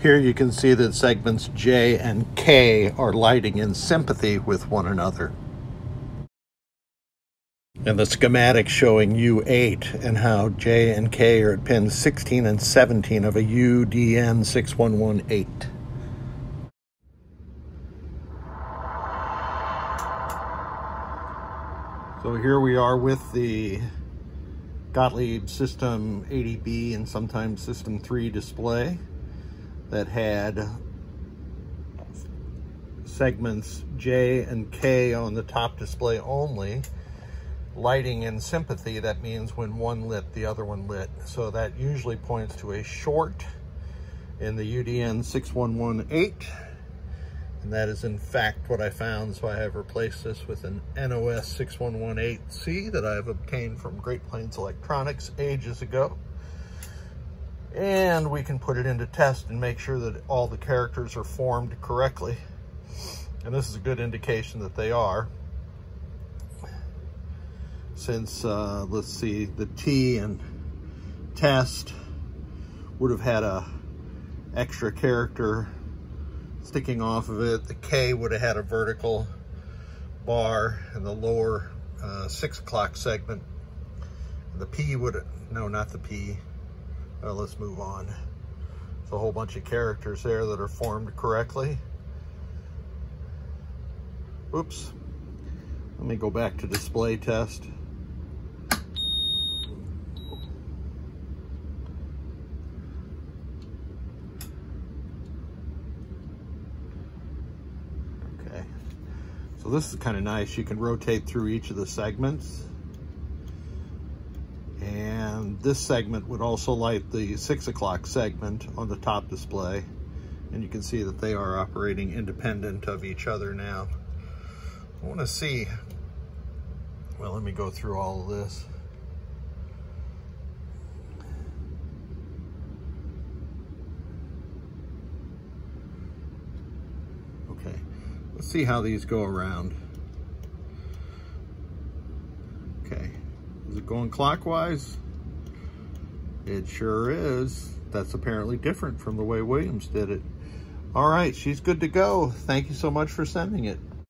Here you can see that segments J and K are lighting in sympathy with one another. And the schematic showing U8 and how J and K are at pins 16 and 17 of a UDN 6118. So here we are with the Gottlieb System 80B and sometimes System 3 display that had segments J and K on the top display only, lighting in sympathy. That means when one lit, the other one lit. So that usually points to a short in the UDN 6118. And that is in fact what I found. So I have replaced this with an NOS 6118C that I've obtained from Great Plains Electronics ages ago. And we can put it into test and make sure that all the characters are formed correctly. And this is a good indication that they are. Since, let's see, the T and test would have had a extra character sticking off of it. The K would have had a vertical bar in the lower 6 o'clock segment. The P would have, no, not the P. Let's move on. There's a whole bunch of characters there that are formed correctly. Oops. Let me go back to display test. Okay. So this is kind of nice. You can rotate through each of the segments. And this segment would also light the 6 o'clock segment on the top display. And you can see that they are operating independent of each other now. I want to see, well, let me go through all of this. Okay, let's see how these go around. Okay. Is it going clockwise? It sure is. That's apparently different from the way Williams did it. All right, she's good to go. Thank you so much for sending it.